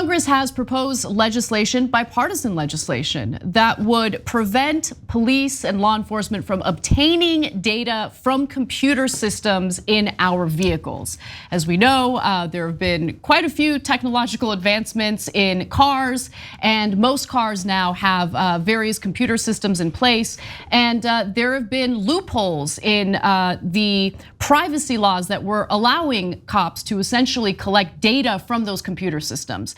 Congress has proposed legislation, bipartisan legislation, that would prevent police and law enforcement from obtaining data from computer systems in our vehicles. As we know, there have been quite a few technological advancements in cars, and most cars now have various computer systems in place. And there have been loopholes in the privacy laws that were allowing cops to essentially collect data from those computer systems.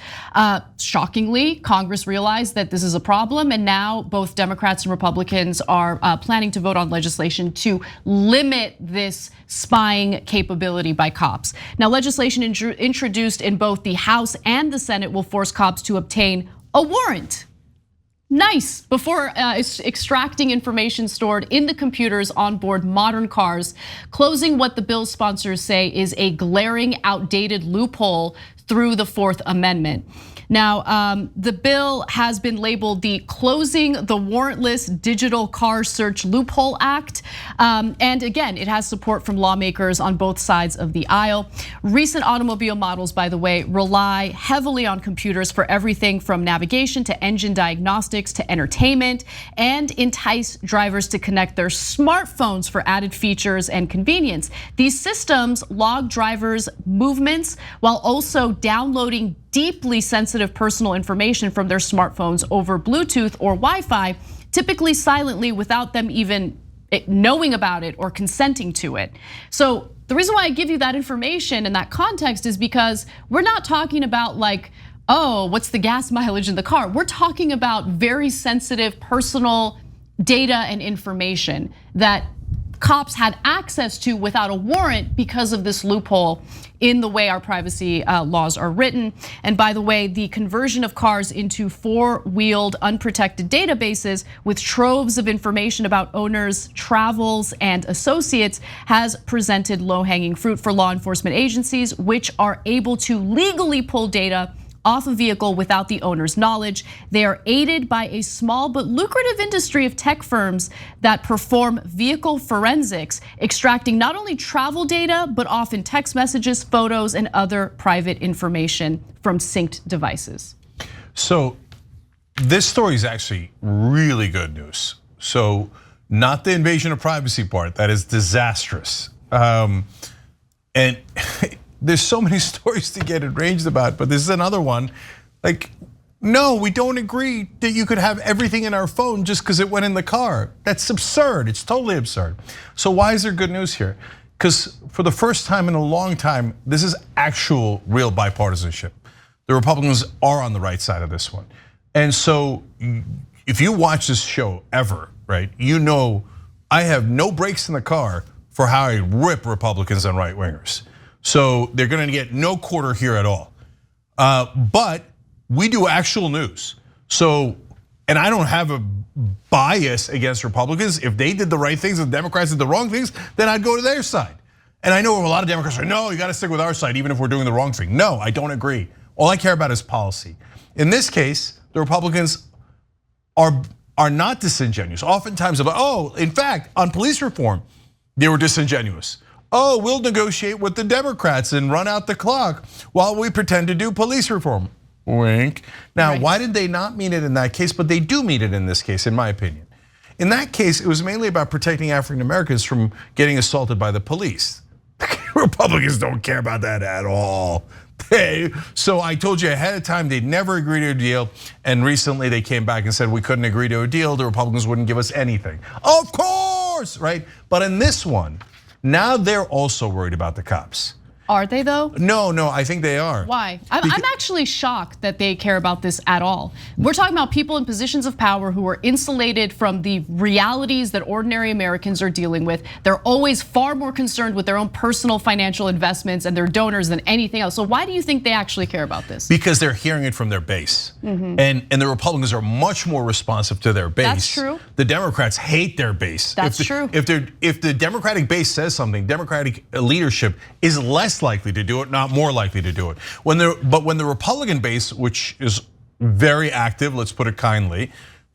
Shockingly, Congress realized that this is a problem, and now both Democrats and Republicans are planning to vote on legislation to limit this spying capability by cops. Now, legislation introduced in both the House and the Senate will force cops to obtain a warrant. Nice, before extracting information stored in the computers on board modern cars, closing what the bill's sponsors say is a glaring, outdated loophole through the Fourth Amendment. Now, the bill has been labeled the Closing the Warrantless Digital Car Search Loophole Act. And again, it has support from lawmakers on both sides of the aisle. Recent automobile models, by the way, rely heavily on computers for everything from navigation to engine diagnostics to entertainment, and entice drivers to connect their smartphones for added features and convenience. These systems log drivers' movements while also downloading deeply sensitive personal information from their smartphones over Bluetooth or Wi-Fi, typically silently without them even knowing about it or consenting to it. So the reason why I give you that information and that context is because we're not talking about like, oh, what's the gas mileage in the car? We're talking about very sensitive personal data and information that cops had access to without a warrant because of this loophole in the way our privacy laws are written. And by the way, the conversion of cars into four-wheeled unprotected databases with troves of information about owners, travels, and associates has presented low-hanging fruit for law enforcement agencies, which are able to legally pull data off a vehicle without the owner's knowledge. They are aided by a small but lucrative industry of tech firms that perform vehicle forensics, extracting not only travel data, but often text messages, photos, and other private information from synced devices. So this story is actually really good news. So not the invasion of privacy part, that is disastrous. And there's so many stories to get enraged about, but this is another one. Like, no, we don't agree that you could have everything in our phone just because it went in the car. That's absurd, it's totally absurd. So why is there good news here? Because for the first time in a long time, this is actual real bipartisanship. The Republicans are on the right side of this one. And so if you watch this show ever, right, you know I have no brakes in the car for how I rip Republicans and right wingers. So they're gonna get no quarter here at all. But we do actual news. So, and I don't have a bias against Republicans. If they did the right things and the Democrats did the wrong things, then I'd go to their side. And I know a lot of Democrats are, no, you gotta stick with our side even if we're doing the wrong thing. No, I don't agree. All I care about is policy. In this case, the Republicans are not disingenuous. Oftentimes, in fact, on police reform, they were disingenuous. Oh, we'll negotiate with the Democrats and run out the clock while we pretend to do police reform. Wink. Now, right. Why did they not mean it in that case? But they do mean it in this case, in my opinion. In that case, it was mainly about protecting African Americans from getting assaulted by the police. Republicans don't care about that at all. So I told you ahead of time they'd never agree to a deal, and recently they came back and said we couldn't agree to a deal. The Republicans wouldn't give us anything. Of course, right? But in this one, now they're also worried about the cops. Are they though? No, I think they are. Why? I'm actually shocked that they care about this at all. We're talking about people in positions of power who are insulated from the realities that ordinary Americans are dealing with. They're always far more concerned with their own personal financial investments and their donors than anything else. So why do you think they actually care about this? Because they're hearing it from their base. And the Republicans are much more responsive to their base. That's true. The Democrats hate their base. That's true. If the Democratic base says something, Democratic leadership is less likely to do it, not more likely to do it. But when the Republican base, which is very active, let's put it kindly,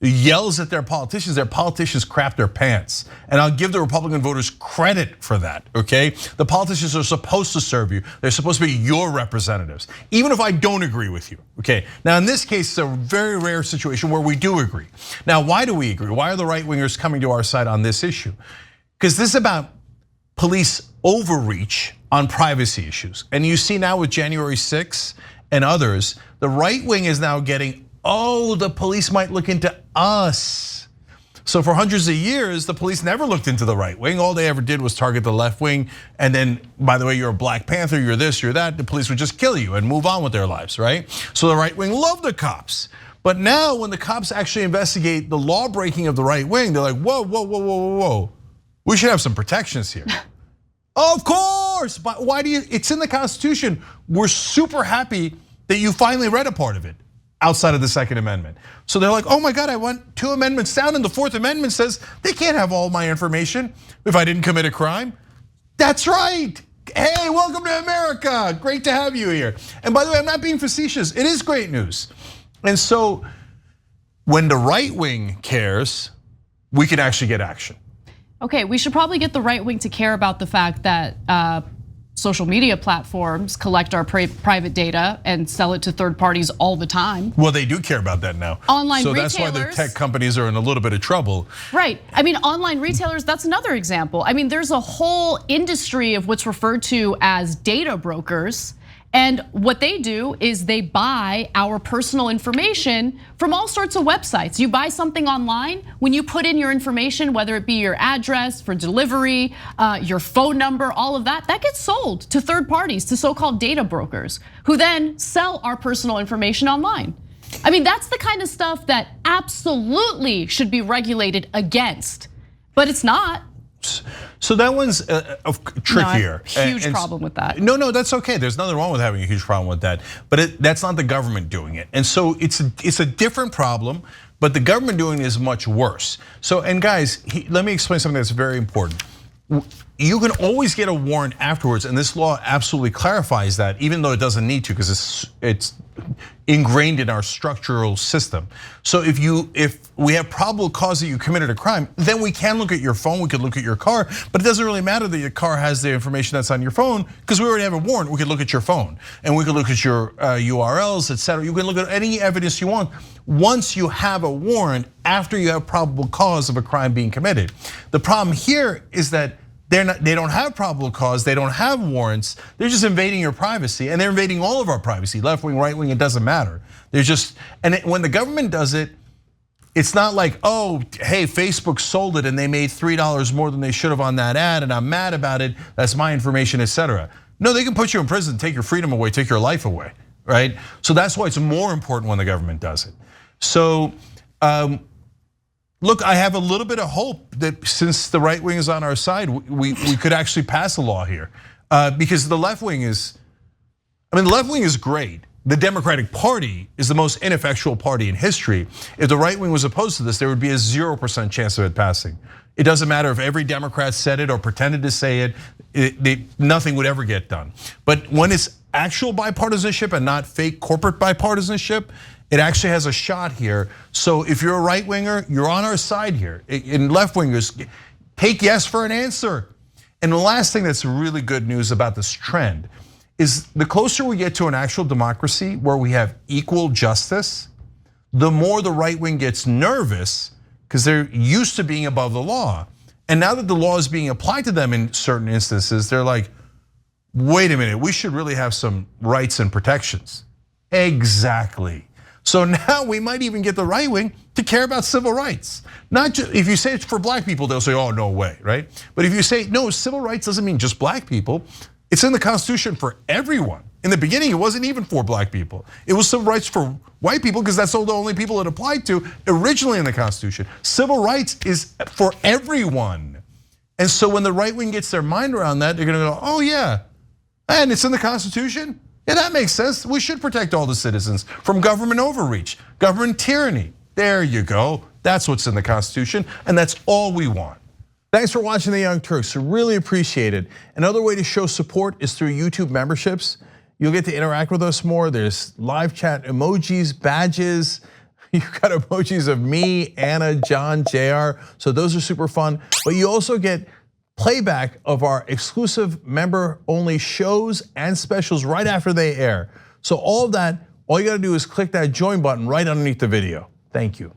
yells at their politicians crap their pants. And I'll give the Republican voters credit for that, okay? The politicians are supposed to serve you. They're supposed to be your representatives, even if I don't agree with you, okay? Now in this case, it's a very rare situation where we do agree. Now, why do we agree? Why are the right-wingers coming to our side on this issue? Because this is about police overreach on privacy issues. And you see now with January 6th and others, the right wing is now getting, oh, the police might look into us. So for hundreds of years, the police never looked into the right wing. All they ever did was target the left wing. And then, by the way, you're a Black Panther, you're this, you're that. The police would just kill you and move on with their lives, right? So the right wing loved the cops. But now when the cops actually investigate the law breaking of the right wing, they're like, whoa, whoa, whoa, whoa, whoa, whoa. We should have some protections here. Of course, but why do you, it's in the Constitution. We're super happy that you finally read a part of it outside of the Second Amendment. So they're like, oh my God, I went 2 amendments down and the Fourth Amendment says they can't have all my information if I didn't commit a crime. That's right. Hey, welcome to America. Great to have you here. And by the way, I'm not being facetious. It is great news. And so when the right wing cares, we can actually get action. Okay, we should probably get the right wing to care about the fact that social media platforms collect our private data and sell it to third parties all the time. Well, they do care about that now. Online retailers. So that's why the tech companies are in a little bit of trouble. Right, I mean, online retailers, that's another example. I mean, there's a whole industry of what's referred to as data brokers. And what they do is they buy our personal information from all sorts of websites. You buy something online, when you put in your information, whether it be your address for delivery, your phone number, all of that, that gets sold to third parties, to so-called data brokers, who then sell our personal information online. I mean, that's the kind of stuff that absolutely should be regulated against, but it's not. So that one's trickier. No, huge problem with that. No, that's okay. There's nothing wrong with having a huge problem with that. But that's not the government doing it. And so it's a different problem, but the government doing it is much worse. So, and guys, let me explain something that's very important. You can always get a warrant afterwards, and this law absolutely clarifies that, even though it doesn't need to, because it's ingrained in our structural system. So if we have probable cause that you committed a crime, then we can look at your phone, we could look at your car, but it doesn't really matter that your car has the information that's on your phone, because we already have a warrant. We could look at your phone, and we could look at your URLs, etc. You can look at any evidence you want once you have a warrant after you have probable cause of a crime being committed. The problem here is that they don't have probable cause, they don't have warrants, they're just invading your privacy, and they're invading all of our privacy, left wing, right wing, it doesn't matter. They're just, and when the government does it, it's not like, oh, hey, Facebook sold it and they made $3 more than they should have on that ad, and I'm mad about it, that's my information, etc. No, they can put you in prison, take your freedom away, take your life away, right? So that's why it's more important when the government does it. So, look, I have a little bit of hope that since the right wing is on our side, we could actually pass a law here. Because the left wing is, the left wing is great. The Democratic Party is the most ineffectual party in history. If the right wing was opposed to this, there would be a 0% chance of it passing. It doesn't matter if every Democrat said it or pretended to say it, nothing would ever get done. But when it's actual bipartisanship and not fake corporate bipartisanship, it actually has a shot here. So if you're a right winger, you're on our side here. And left wingers, take yes for an answer. And the last thing that's really good news about this trend is the closer we get to an actual democracy where we have equal justice, the more the right wing gets nervous because they're used to being above the law. And now that the law is being applied to them in certain instances, they're like, wait a minute, we should really have some rights and protections. Exactly. So now we might even get the right wing to care about civil rights. Not just, if you say it's for black people, they'll say, oh, no way, right? But if you say, no, civil rights doesn't mean just black people. It's in the Constitution for everyone. In the beginning, it wasn't even for black people. It was civil rights for white people because that's the only people it applied to originally in the Constitution. Civil rights is for everyone. And so when the right wing gets their mind around that, they're gonna go, oh yeah, and it's in the Constitution? Yeah, that makes sense. We should protect all the citizens from government overreach, government tyranny. There you go. That's what's in the Constitution, and that's all we want. Thanks for watching The Young Turks. Really appreciate it. Another way to show support is through YouTube memberships. You'll get to interact with us more. There's live chat emojis, badges. You got emojis of me, Anna, John, JR. So those are super fun. But you also get playback of our exclusive member-only shows and specials right after they air. So all of that, all you gotta do is click that join button right underneath the video. Thank you.